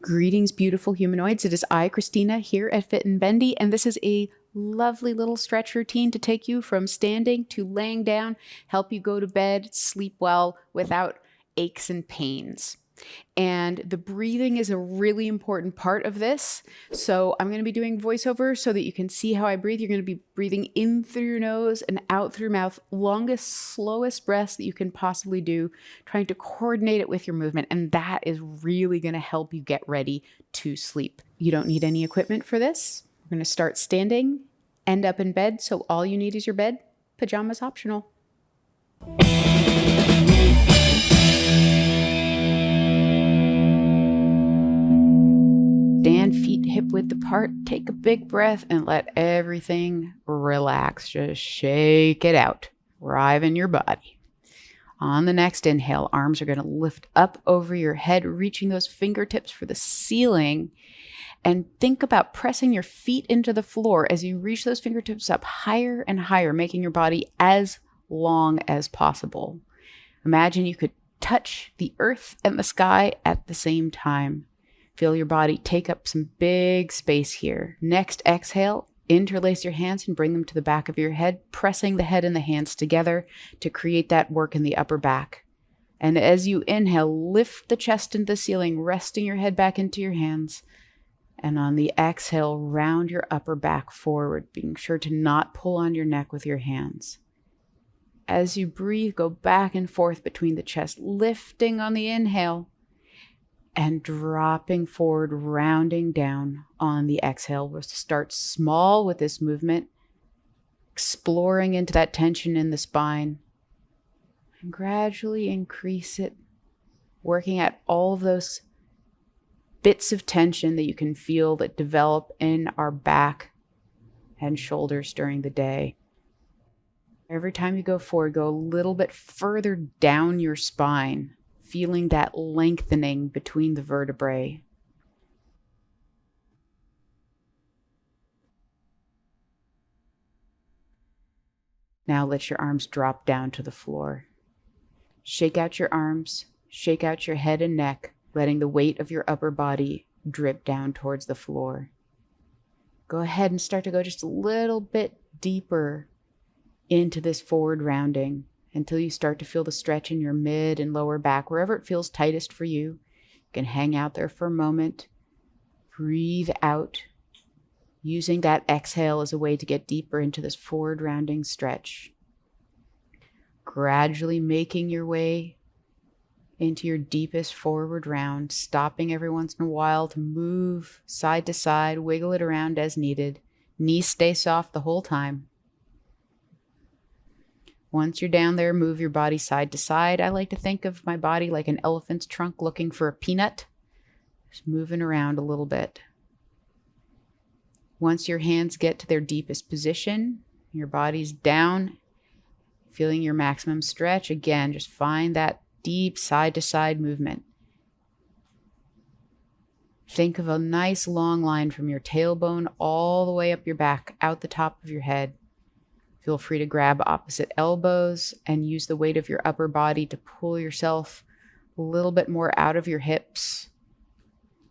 Greetings, beautiful humanoids. It is I, Christina, here at Fit and Bendy, and this is a lovely little stretch routine to take you from standing to laying down, help you go to bed, sleep well without aches and pains. And the breathing is a really important part of this. So I'm going to be doing voiceover so that you can see how I breathe. You're going to be breathing in through your nose and out through your mouth, longest, slowest breaths that you can possibly do, trying to coordinate it with your movement. And that is really going to help you get ready to sleep. You don't need any equipment for this. We're going to start standing, end up in bed. So all you need is your bed. Pajamas optional. Stand feet hip width apart, take a big breath and let everything relax. Just shake it out. Arrive in your body. On the next inhale, arms are going to lift up over your head, reaching those fingertips for the ceiling. And think about pressing your feet into the floor as you reach those fingertips up higher and higher, making your body as long as possible. Imagine you could touch the earth and the sky at the same time. Feel your body take up some big space here. Next exhale, interlace your hands and bring them to the back of your head, pressing the head and the hands together to create that work in the upper back. And as you inhale, lift the chest into the ceiling, resting your head back into your hands. And on the exhale, round your upper back forward, being sure to not pull on your neck with your hands. As you breathe, go back and forth between the chest, lifting on the inhale and dropping forward, rounding down on the exhale. We'll start small with this movement, exploring into that tension in the spine, and gradually increase it, working at all of those bits of tension that you can feel that develop in our back and shoulders during the day. Every time you go forward, go a little bit further down your spine, feeling that lengthening between the vertebrae. Now let your arms drop down to the floor. Shake out your arms, shake out your head and neck, letting the weight of your upper body drip down towards the floor. Go ahead and start to go just a little bit deeper into this forward rounding, until you start to feel the stretch in your mid and lower back, wherever it feels tightest for you. You can hang out there for a moment. Breathe out, using that exhale as a way to get deeper into this forward rounding stretch. Gradually making your way into your deepest forward round, stopping every once in a while to move side to side, wiggle it around as needed. Knees stay soft the whole time. Once you're down there, move your body side to side. I like to think of my body like an elephant's trunk looking for a peanut. Just moving around a little bit. Once your hands get to their deepest position, your body's down, feeling your maximum stretch. Again, just find that deep side to side movement. Think of a nice long line from your tailbone all the way up your back, out the top of your head. Feel free to grab opposite elbows and use the weight of your upper body to pull yourself a little bit more out of your hips,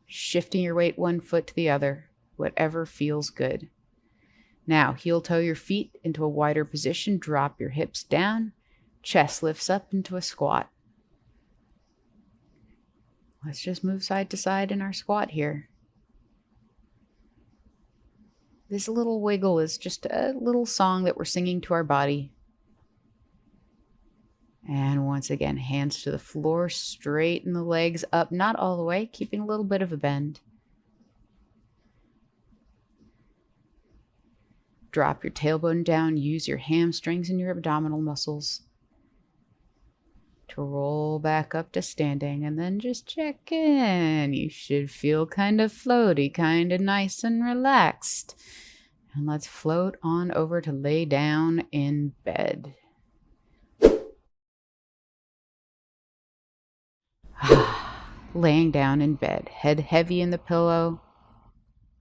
shifting your weight one foot to the other, whatever feels good. Now, heel toe your feet into a wider position, drop your hips down, chest lifts up into a squat. Let's just move side to side in our squat here. This little wiggle is just a little song that we're singing to our body. And once again, hands to the floor, straighten the legs up, not all the way, keeping a little bit of a bend. Drop your tailbone down, use your hamstrings and your abdominal muscles to roll back up to standing, and then just check in. You should feel kind of floaty, kind of nice and relaxed. And let's float on over to lay down in bed. Laying down in bed, head heavy in the pillow.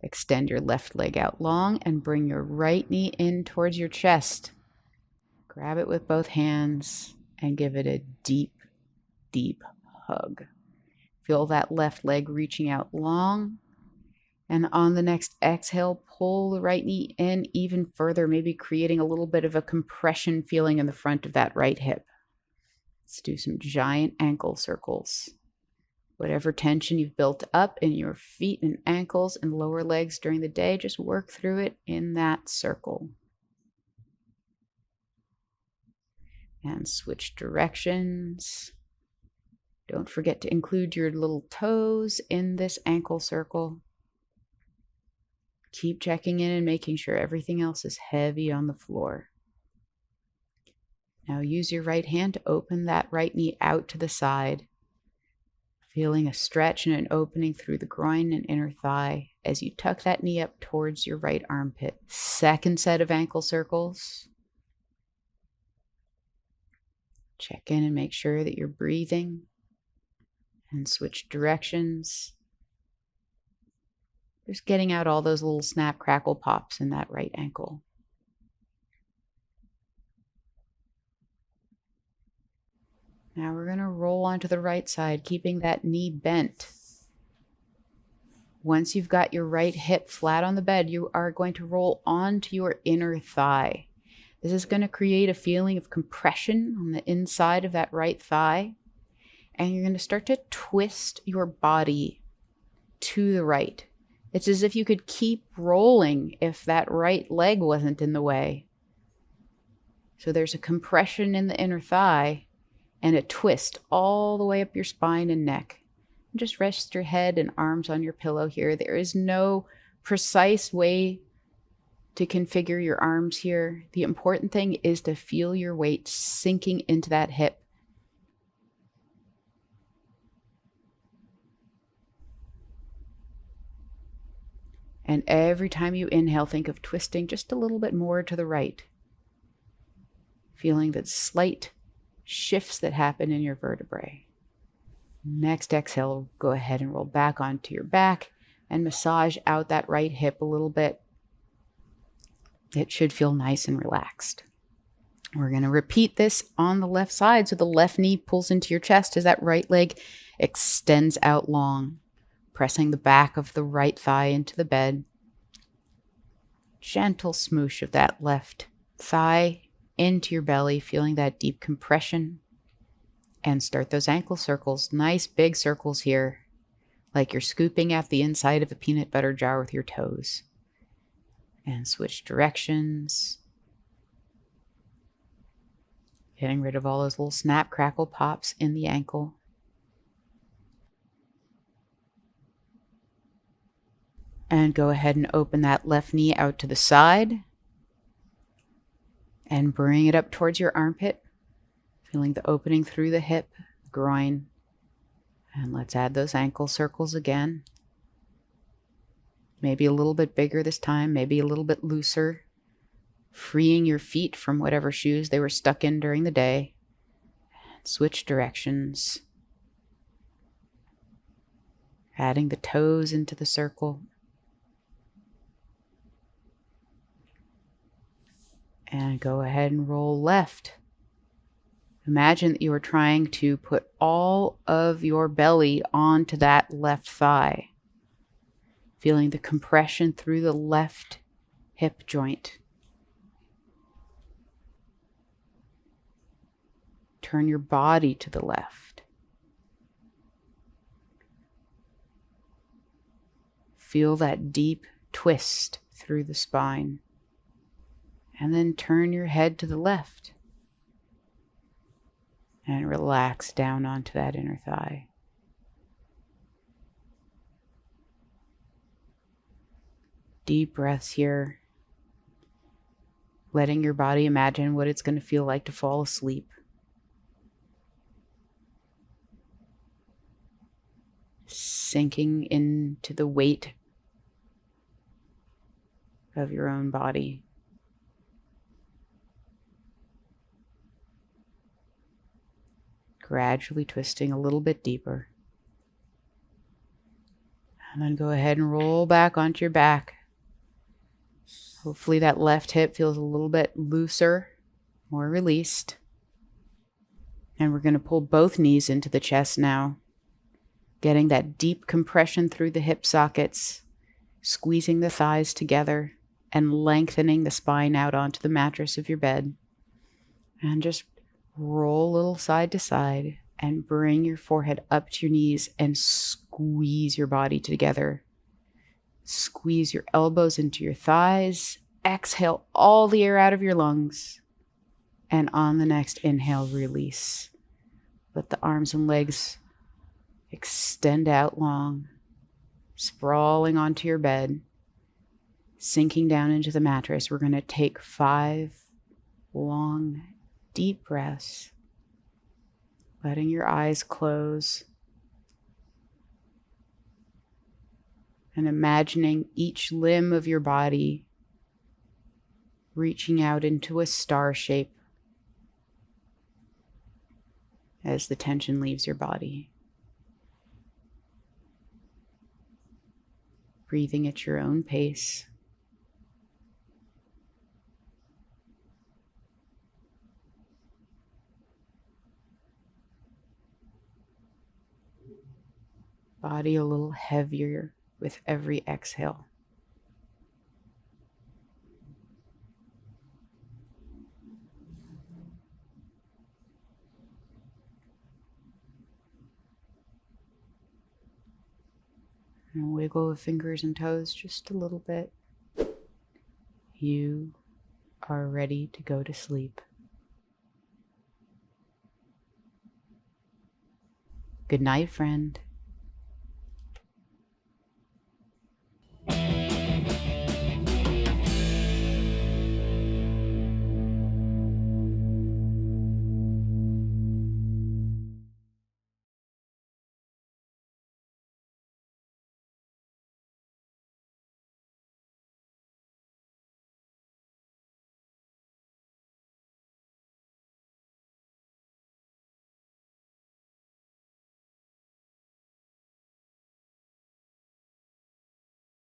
Extend your left leg out long and bring your right knee in towards your chest. Grab it with both hands and give it a deep, deep hug. Feel that left leg reaching out long. And on the next exhale, pull the right knee in even further, maybe creating a little bit of a compression feeling in the front of that right hip. Let's do some giant ankle circles. Whatever tension you've built up in your feet and ankles and lower legs during the day, just work through it in that circle. And switch directions. Don't forget to include your little toes in this ankle circle. Keep checking in and making sure everything else is heavy on the floor. Now use your right hand to open that right knee out to the side, feeling a stretch and an opening through the groin and inner thigh as you tuck that knee up towards your right armpit. Second set of ankle circles. Check in and make sure that you're breathing, and switch directions. Just getting out all those little snap, crackle, pops in that right ankle. Now we're going to roll onto the right side, keeping that knee bent. Once you've got your right hip flat on the bed, you are going to roll onto your inner thigh. This is going to create a feeling of compression on the inside of that right thigh. And you're going to start to twist your body to the right. It's as if you could keep rolling if that right leg wasn't in the way. So there's a compression in the inner thigh and a twist all the way up your spine and neck. And just rest your head and arms on your pillow here. There is no precise way to configure your arms here. The important thing is to feel your weight sinking into that hip. And every time you inhale, think of twisting just a little bit more to the right, feeling the slight shifts that happen in your vertebrae. Next exhale, go ahead and roll back onto your back and massage out that right hip a little bit. It should feel nice and relaxed. We're going to repeat this on the left side. So the left knee pulls into your chest as that right leg extends out long, pressing the back of the right thigh into the bed. Gentle smoosh of that left thigh into your belly, feeling that deep compression. And start those ankle circles, nice big circles here, like you're scooping at the inside of a peanut butter jar with your toes. And switch directions. Getting rid of all those little snap, crackle, pops in the ankle. And go ahead and open that left knee out to the side. And bring it up towards your armpit. Feeling the opening through the hip, groin. And let's add those ankle circles again. Maybe a little bit bigger this time, maybe a little bit looser. Freeing your feet from whatever shoes they were stuck in during the day. And switch directions. Adding the toes into the circle. And go ahead and roll left. Imagine that you are trying to put all of your belly onto that left thigh. Feeling the compression through the left hip joint. Turn your body to the left. Feel that deep twist through the spine. And then turn your head to the left. And relax down onto that inner thigh. Deep breaths here. Letting your body imagine what it's going to feel like to fall asleep. Sinking into the weight of your own body. Gradually twisting a little bit deeper. And then go ahead and roll back onto your back. Hopefully that left hip feels a little bit looser, more released. And we're going to pull both knees into the chest now. getting that deep compression through the hip sockets, squeezing the thighs together, and lengthening the spine out onto the mattress of your bed. And just roll a little side to side and bring your forehead up to your knees and squeeze your body together. Squeeze your elbows into your thighs. Exhale all the air out of your lungs. And on the next inhale, release. Let the arms and legs extend out long, sprawling onto your bed, sinking down into the mattress. We're going to take 5 long, deep breaths, letting your eyes close and imagining each limb of your body reaching out into a star shape as the tension leaves your body. Breathing at your own pace. Body a little heavier with every exhale. And wiggle the fingers and toes just a little bit. You are ready to go to sleep. Good night, friend.